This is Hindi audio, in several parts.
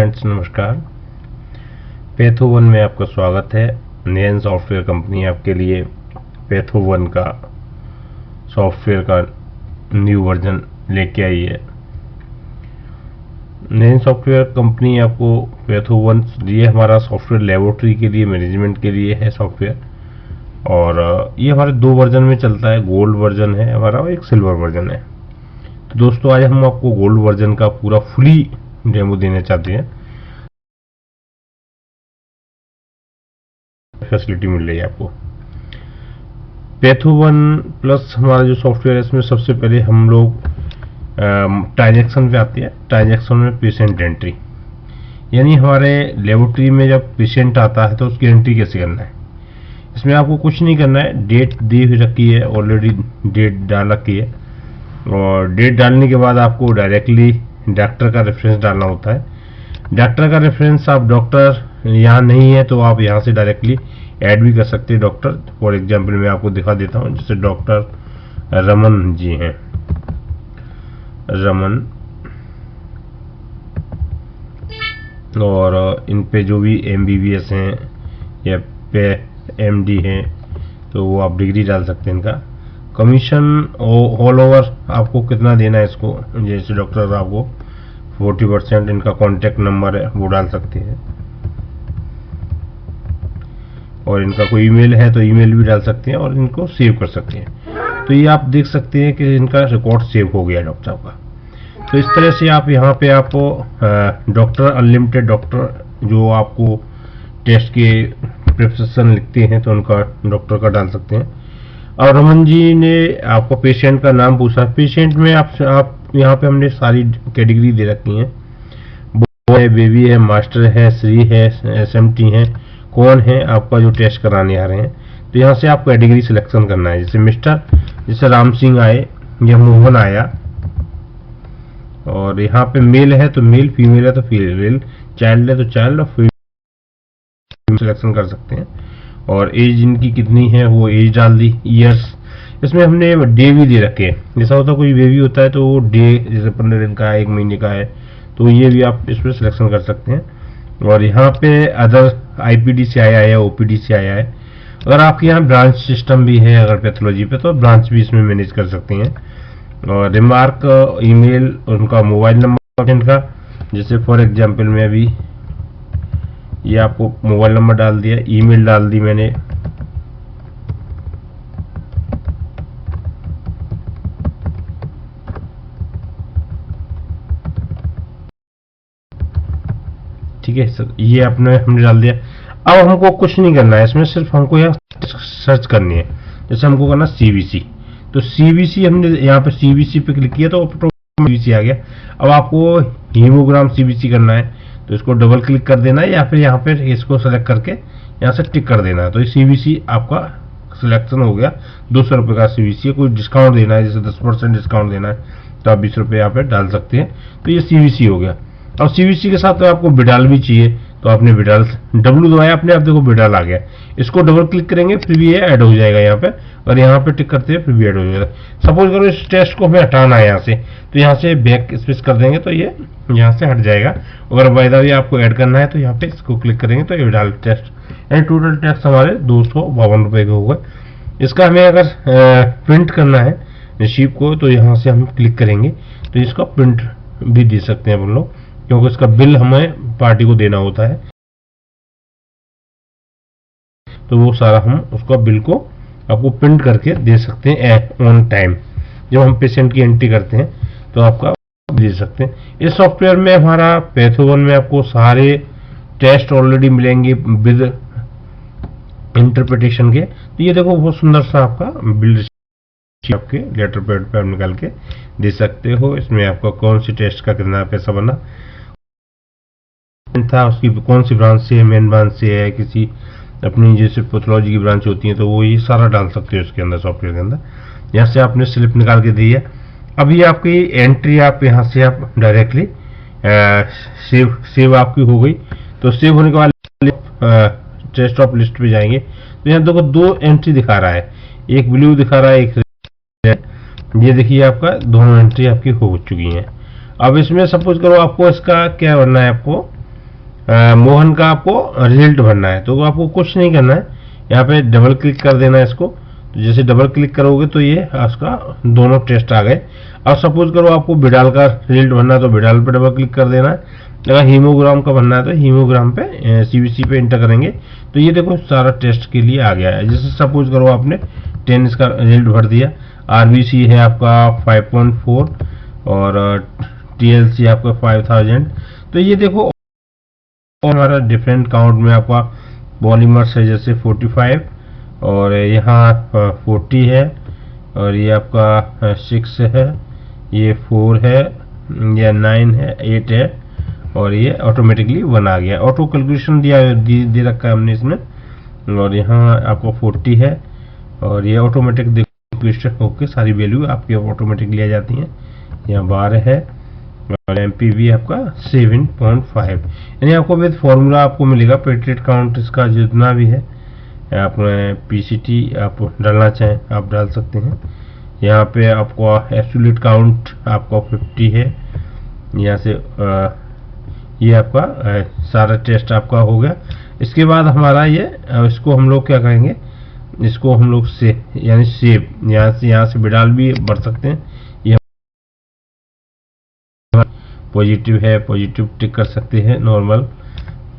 फ्रेंड्स, नमस्कार। पैथो1 में आपका स्वागत है। नैन सॉफ्टवेयर कंपनी आपके लिए पैथो1 का सॉफ्टवेयर का न्यू वर्जन लेके आई है। नैन सॉफ्टवेयर कंपनी आपको पैथो1, ये हमारा सॉफ्टवेयर लेबोरेटरी के लिए, मैनेजमेंट के लिए है सॉफ्टवेयर, और ये हमारे दो वर्जन में चलता है। गोल्ड वर्जन है हमारा और एक सिल्वर वर्जन है। तो दोस्तों, आज हम आपको गोल्ड वर्जन का पूरा फुली डेमो देना चाहते हैं। फैसिलिटी मिल रही है आपको। पैथो1 प्लस हमारा जो सॉफ्टवेयर है, इसमें सबसे पहले हम लोग ट्रांजैक्शन पे आते हैं। ट्रांजैक्शन में पेशेंट एंट्री, यानी हमारे लेबोरेटरी में जब पेशेंट आता है तो उसकी एंट्री कैसे करना है। इसमें आपको कुछ नहीं करना है। डेट दी हुई रखी है, ऑलरेडी डेट डाल रखी है, और डेट डालने के बाद आपको डायरेक्टली डॉक्टर का रेफरेंस डालना होता है। डॉक्टर का रेफरेंस, आप डॉक्टर यहाँ नहीं है तो आप यहाँ से डायरेक्टली ऐड भी कर सकते हैं डॉक्टर। फॉर एग्जांपल मैं आपको दिखा देता हूँ, जैसे डॉक्टर रमन जी हैं, रमन, और इन पे जो भी MBBS हैं या पे MD हैं तो वो आप डिग्री डाल सकते हैं। इनका कमीशन ऑल ओवर आपको कितना देना है इसको, जैसे डॉक्टर आपको 40%, इनका कॉन्टैक्ट नंबर है वो डाल सकते हैं, और इनका कोई ईमेल है तो ईमेल भी डाल सकते हैं, और इनको सेव कर सकते हैं। तो ये आप देख सकते हैं कि इनका रिकॉर्ड सेव हो गया डॉक्टर साहब का। तो इस तरह से आप यहाँ पे आपको डॉक्टर अनलिमिटेड डॉक्टर जो आपको टेस्ट के प्रिस्क्रिप्शन लिखते हैं तो उनका डॉक्टर का डाल सकते हैं। और रमन जी ने आपको पेशेंट का नाम पूछा। पेशेंट में आप यहाँ पे हमने सारी कैटेगरी दे रखी हैं। बॉय है, बेबी है, मास्टर है, श्री है, SMT है, कौन है आपका जो टेस्ट कराने आ रहे हैं। तो यहाँ से आपको कैटेगरी सिलेक्शन करना है। जैसे मिस्टर, जैसे राम सिंह आए या मोहन आया, और यहाँ पे मेल है तो मेल, फीमेल है तो फीमेल, चाइल्ड है तो चाइल्ड, और फीमेल सिलेक्शन कर सकते हैं। और एज इनकी कितनी है वो एज डाल दी, ईयर्स। इसमें हमने डे भी दे रखे हैं। जैसा होता कोई बेबी होता है तो वो डे, जैसे 15 दिन का है, 1 महीने का है, तो ये भी आप इसमें सिलेक्शन कर सकते हैं। और यहाँ पे अदर IPD से आया है, OPD से आया है। अगर आपके यहाँ ब्रांच सिस्टम भी है अगर पैथोलॉजी पे, तो ब्रांच भी इसमें मैनेज कर सकते हैं। और रिमार्क, ईमेल, उनका मोबाइल नंबर इनका, जैसे फॉर एग्जांपल में अभी ये आपको मोबाइल नंबर डाल दिया, ईमेल डाल दी मैंने, ठीक है सर, ये हमने डाल दिया। अब हमको कुछ नहीं करना है इसमें, सिर्फ हमको यहाँ सर्च करनी है। जैसे हमको करना CBC, तो CBC हमने यहाँ पे CBC पे क्लिक किया तो CBC आ गया। अब आपको हीमोग्राम CBC करना है तो इसको डबल क्लिक कर देना है, या फिर यहाँ पे इसको सेलेक्ट करके यहाँ से टिक कर देना है। तो ये CBC आपका सिलेक्शन हो गया। 200 रुपये का CBC है। कोई डिस्काउंट देना है, जैसे 10% डिस्काउंट देना है तो आप 20 रुपये यहाँ पे डाल सकते हैं। तो ये CBC हो गया। और CBC के साथ तो आपको बिडाल भी चाहिए, तो आपने बिडाल W दबाया, अपने आप देखो बिडाल आ गया। इसको डबल क्लिक करेंगे फिर भी ये ऐड हो जाएगा यहाँ पे, और यहाँ पे टिक करते हैं फिर भी ऐड हो जाएगा। सपोज करो इस टेस्ट को हमें हटाना है यहाँ से, तो यहाँ से बैक स्पेस कर देंगे तो ये यहाँ से हट जाएगा। अगर बाय द वे आपको ऐड करना है तो यहाँ पे इसको क्लिक करेंगे तो ये बिडाल टेस्ट, यानी टोटल टेस्ट हमारे 252 रुपये के हो गए। इसका हमें अगर प्रिंट करना है रिसीप को, तो यहाँ से हम क्लिक करेंगे तो इसका प्रिंट भी दे सकते हैं हम लोग, क्योंकि इसका बिल हमें पार्टी को देना होता है। तो वो सारा हम उसका बिल को आपको प्रिंट करके दे सकते हैं ऑन टाइम। जब हम पेशेंट की एंट्री करते हैं तो आपका दे सकते हैं। इस सॉफ्टवेयर में हमारा पैथो1 में आपको सारे टेस्ट ऑलरेडी मिलेंगे विद इंटरप्रिटेशन के। तो ये देखो बहुत सुंदर सा आपका बिल आपके लेटर पैड पे आप निकाल के दे सकते हो। इसमें आपका कौन सी टेस्ट का कितना पैसा बना था, उसकी कौन सी ब्रांच से है, मेन ब्रांच से है, किसी अपनी जैसे पैथोलॉजी की ब्रांच होती है तो वो ये सारा डाल सकते हो उसके अंदर, सॉफ्टवेयर के अंदर। यहाँ से आपने स्लिप निकाल के दी है। अब ये आपकी एंट्री, आप यहाँ से आप डायरेक्टली सेव आपकी हो गई। तो सेव होने के बाद टेस्ट ऑफ लिस्ट पे जाएंगे तो यहाँ देखो 2 एंट्री दिखा रहा है, एक ब्लू दिखा रहा है, एक रेड। ये देखिए आपका दोनों एंट्री आपकी हो चुकी हैं। अब इसमें सपोज करो आपको इसका क्या करना है, आपको मोहन का आपको रिजल्ट भरना है, तो आपको कुछ नहीं करना है, यहाँ पे डबल क्लिक कर देना है इसको। तो जैसे डबल क्लिक करोगे तो ये उसका दोनों टेस्ट आ गए। अब सपोज करो आपको बिडाल का रिजल्ट भरना है तो बिडाल पे डबल क्लिक कर देना है। अगर हीमोग्राम का भरना है तो हीमोग्राम पे सीबीसी पे इंटर करेंगे तो ये देखो सारा टेस्ट के लिए आ गया है। जैसे सपोज करो आपने 10 इसका रिजल्ट भर दिया, आरबीसी है आपका 5.4 और टीएलसी आपका 5000। तो ये देखो हमारा डिफरेंट काउंट में आपका पॉलीमर्स है जैसे 45 और यहाँ 40 है और ये आपका 6 है, ये 4 है, या 9 है, 8 है और ये ऑटोमेटिकली 1 आ गया। ऑटो कैलकुलेशन दे रखा है हमने इसमें। और यहाँ आपको 40 है और ये ऑटोमेटिक कैलकुलेशन होकर सारी वैल्यू आपकी ऑटोमेटिकली आ जाती हैं। यहाँ 12 है और एमपीवी आपका 7.5, यानी आपको विद फॉर्मूला आपको मिलेगा पेटेड काउंट इसका जितना भी है। आप पीसीटी आप डालना चाहें आप डाल सकते हैं। यहाँ पे आपको एब्सोल्यूट काउंट आपका 50 है। यहाँ से ये आपका सारा टेस्ट आपका हो गया। इसके बाद हमारा ये इसको हम लोग क्या कहेंगे, इसको हम लोग से यानी सेव, यहाँ से बिडाल भी भर सकते हैं। ये पॉजिटिव है, पॉजिटिव टिक कर सकते हैं। नॉर्मल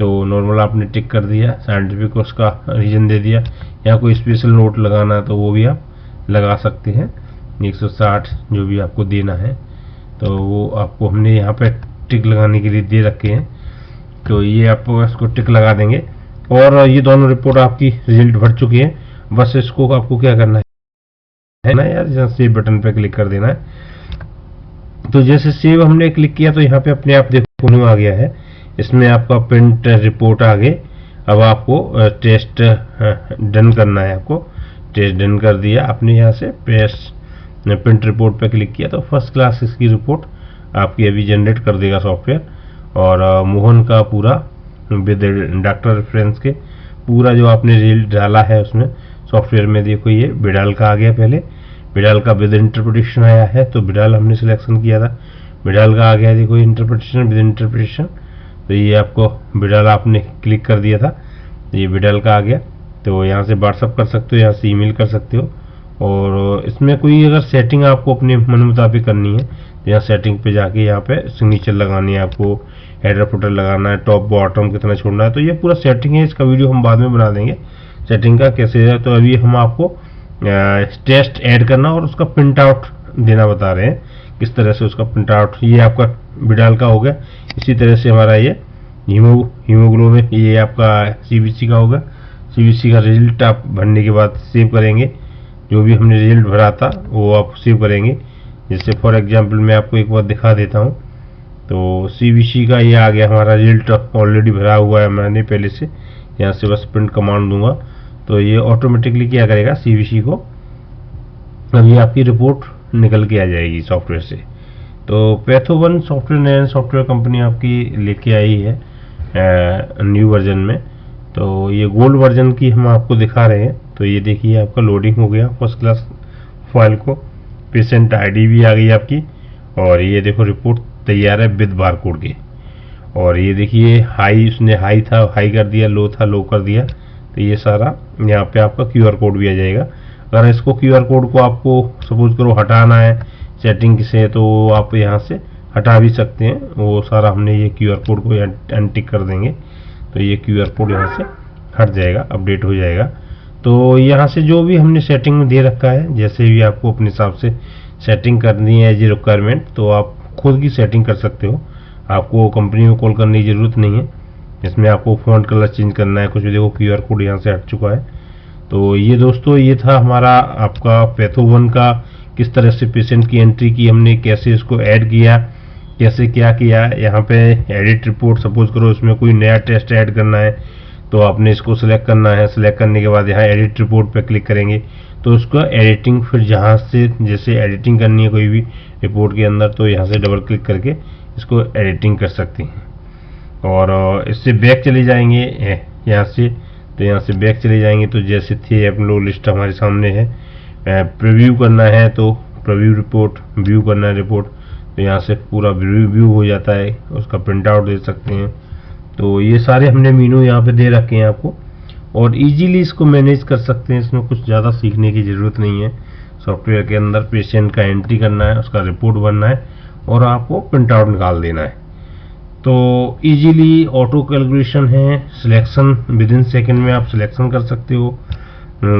तो नॉर्मल आपने टिक कर दिया, साइंटिफिक उसका रीजन दे दिया। या कोई स्पेशल नोट लगाना है तो वो भी आप लगा सकते हैं। 160 जो भी आपको देना है तो वो आपको हमने यहाँ पे टिक लगाने के लिए दे रखे हैं, तो ये आप इसको टिक लगा देंगे। और ये दोनों रिपोर्ट आपकी रिजल्ट भर चुकी है। बस इसको आपको क्या करना है ना यार, यहाँ सेव बटन पे क्लिक कर देना है। तो जैसे सेव हमने क्लिक किया तो यहाँ पे अपने आप देखो मेनू आ गया है, इसमें आपका प्रिंट रिपोर्ट आ गए। अब आपको टेस्ट डन करना है, आपको टेस्ट डन कर दिया आपने, यहाँ से प्रिंट रिपोर्ट पे क्लिक किया तो फर्स्ट क्लास इसकी रिपोर्ट आपकी अभी जनरेट कर देगा सॉफ्टवेयर। और मोहन का पूरा विद डॉक्टर रेफरेंस के पूरा जो आपने रिजल्ट डाला है उसमें सॉफ्टवेयर में देखो ये बिडाल का आ गया। पहले बिडाल का विद इंटरप्रिटेशन आया है, तो बिडाल हमने सिलेक्शन किया था, बिडाल का आ गया देखो इंटरप्रिटेशन विद इंटरप्रिटेशन। तो ये आपको बिडाल आपने क्लिक कर दिया था तो ये बिडाल का आ गया। तो यहाँ से व्हाट्सअप कर सकते हो, यहाँ से ईमेल कर सकते हो। और इसमें कोई अगर सेटिंग आपको अपने मन मुताबिक करनी है तो यहाँ सेटिंग पे जाके यहाँ पे सिग्नेचर लगानी है, आपको हेडर फुटर लगाना है, टॉप बॉटम कितना छोड़ना है, तो ये पूरा सेटिंग है। इसका वीडियो हम बाद में बना देंगे सेटिंग का कैसे है। तो अभी हम आपको टेस्ट ऐड करना और उसका प्रिंट आउट देना बता रहे हैं किस तरह से उसका प्रिंट आउट। ये आपका बिडाल का हो गया। इसी तरह से हमारा ये हीमोग्लोबिन ये आपका सीबीसी का होगा। सीबीसी का रिजल्ट आप भरने के बाद सेव करेंगे, जो भी हमने रिजल्ट भरा था वो आप सेव करेंगे। जैसे फॉर एग्जांपल मैं आपको एक बार दिखा देता हूँ। तो सीबीसी का ये आ गया हमारा रिजल्ट, ऑलरेडी भरा हुआ है मैंने पहले से। यहाँ से बस प्रिंट कमांड दूंगा तो ये ऑटोमेटिकली क्या करेगा सीबीसी को, अभी आपकी रिपोर्ट निकल के आ जाएगी सॉफ्टवेयर से। तो पैथोवन सॉफ्टवेयर नया सॉफ्टवेयर कंपनी आपकी लेके आई है न्यू वर्जन में। तो ये गोल्ड वर्जन की हम आपको दिखा रहे हैं। तो ये देखिए आपका लोडिंग हो गया फर्स्ट क्लास फाइल को, पेशेंट आईडी भी आ गई आपकी। और ये देखो रिपोर्ट तैयार है विद बारकोड के। और ये देखिए हाई, उसने हाई था हाई कर दिया, लो था लो कर दिया। तो ये सारा यहाँ पे आपका क्यूआर कोड भी आ जाएगा। अगर इसको क्यूआर कोड को आपको सपोज करो हटाना है सेटिंग से तो आप यहाँ से हटा भी सकते हैं। वो सारा हमने ये क्यूआर कोड को अनटिक कर देंगे तो ये क्यूआर कोड यहाँ से हट जाएगा, अपडेट हो जाएगा। तो यहाँ से जो भी हमने सेटिंग में दे रखा है, जैसे भी आपको अपने हिसाब से सेटिंग करनी है एज ए रिक्वायरमेंट, तो आप खुद की सेटिंग कर सकते हो। आपको कंपनी में कॉल करने की जरूरत नहीं है। इसमें आपको फॉन्ट कलर चेंज करना है कुछ भी, देखो क्यूआर कोड यहाँ से हट चुका है। तो ये दोस्तों ये था हमारा आपका पैथोवन का, किस तरह से पेशेंट की एंट्री की हमने, कैसे इसको ऐड किया, कैसे क्या किया। यहाँ पे एडिट रिपोर्ट सपोज करो इसमें कोई नया टेस्ट ऐड करना है तो आपने इसको सिलेक्ट करना है। सिलेक्ट करने के बाद यहाँ एडिट रिपोर्ट पे क्लिक करेंगे तो उसका एडिटिंग फिर जहाँ से जैसे एडिटिंग करनी है कोई भी रिपोर्ट के अंदर तो यहाँ से डबल क्लिक करके इसको एडिटिंग कर सकते हैं। और इससे बैक चले जाएंगे यहाँ से, तो यहाँ से बैक चले जाएंगे तो जैसे थे अपन लोग लिस्ट हमारे सामने है। प्रीव्यू करना है तो प्रीव्यू रिपोर्ट, व्यू करना है रिपोर्ट तो यहाँ से पूरा व्यू हो जाता है, उसका प्रिंट आउट दे सकते हैं। तो ये सारे हमने मीनू यहाँ पे दे रखे हैं आपको, और इजीली इसको मैनेज कर सकते हैं। इसमें कुछ ज़्यादा सीखने की ज़रूरत नहीं है। सॉफ्टवेयर के अंदर पेशेंट का एंट्री करना है, उसका रिपोर्ट बनना है और आपको प्रिंट आउट निकाल देना है। तो इजीली ऑटो कैलकुलेशन है, सिलेक्शन विद इन सेकेंड में आप सिलेक्शन कर सकते हो।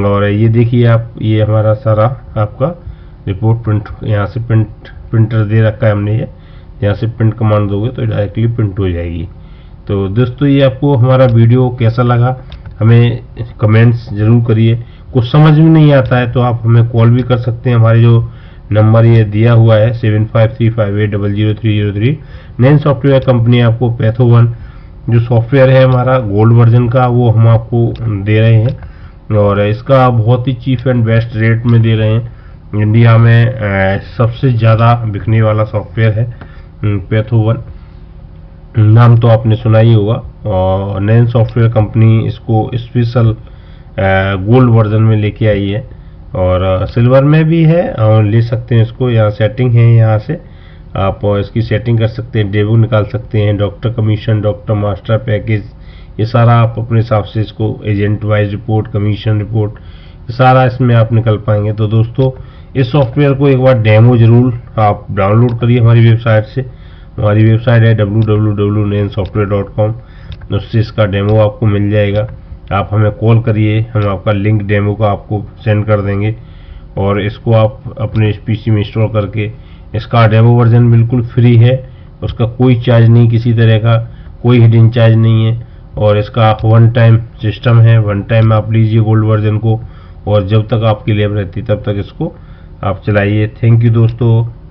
और ये देखिए आप, ये हमारा सारा आपका रिपोर्ट प्रिंट, यहाँ से प्रिंटर दे रखा है हमने, ये यहाँ से प्रिंट कमांड दोगे तो डायरेक्टली प्रिंट हो जाएगी। तो दोस्तों ये आपको हमारा वीडियो कैसा लगा हमें कमेंट्स जरूर करिए। कुछ समझ में नहीं आता है तो आप हमें कॉल भी कर सकते हैं। हमारे जो नंबर ये दिया हुआ है 7535800303। नैन सॉफ्टवेयर कंपनी आपको पैथो1 जो सॉफ्टवेयर है हमारा गोल्ड वर्जन का, वो हम आपको दे रहे हैं, और इसका बहुत ही चीप एंड बेस्ट रेट में दे रहे हैं। इंडिया में सबसे ज़्यादा बिकने वाला सॉफ्टवेयर है पैथो1, नाम तो आपने सुना ही होगा। और नैन सॉफ्टवेयर कंपनी इसको स्पेशल गोल्ड वर्जन में लेके आई है, और सिल्वर में भी है, और ले सकते हैं इसको। यहाँ सेटिंग है, यहाँ से आप इसकी सेटिंग कर सकते हैं, डेबू निकाल सकते हैं, doctor commission, doctor master package, ये सारा आप अपने हिसाब से इसको agent wise report, commission report, ये सारा इसमें आप निकल पाएंगे। तो दोस्तों इस सॉफ्टवेयर को एक बार डेमो जरूर आप डाउनलोड करिए हमारी वेबसाइट से। हमारी वेबसाइट है www.nainsoftware.com, उससे इसका डेमो आपको मिल जाएगा। आप हमें कॉल करिए, हम आपका लिंक डेमो का आपको सेंड कर देंगे, और इसको आप अपने पीसी में इंस्टॉल करके, इसका डेमो वर्जन बिल्कुल फ्री है, उसका कोई चार्ज नहीं, किसी तरह का कोई हिडन चार्ज नहीं है, और इसका वन टाइम सिस्टम है। वन टाइम आप लीजिए गोल्ड वर्जन को, और जब तक आपकी लैब रहती तब तक इसको आप चलाइए। थैंक यू दोस्तों।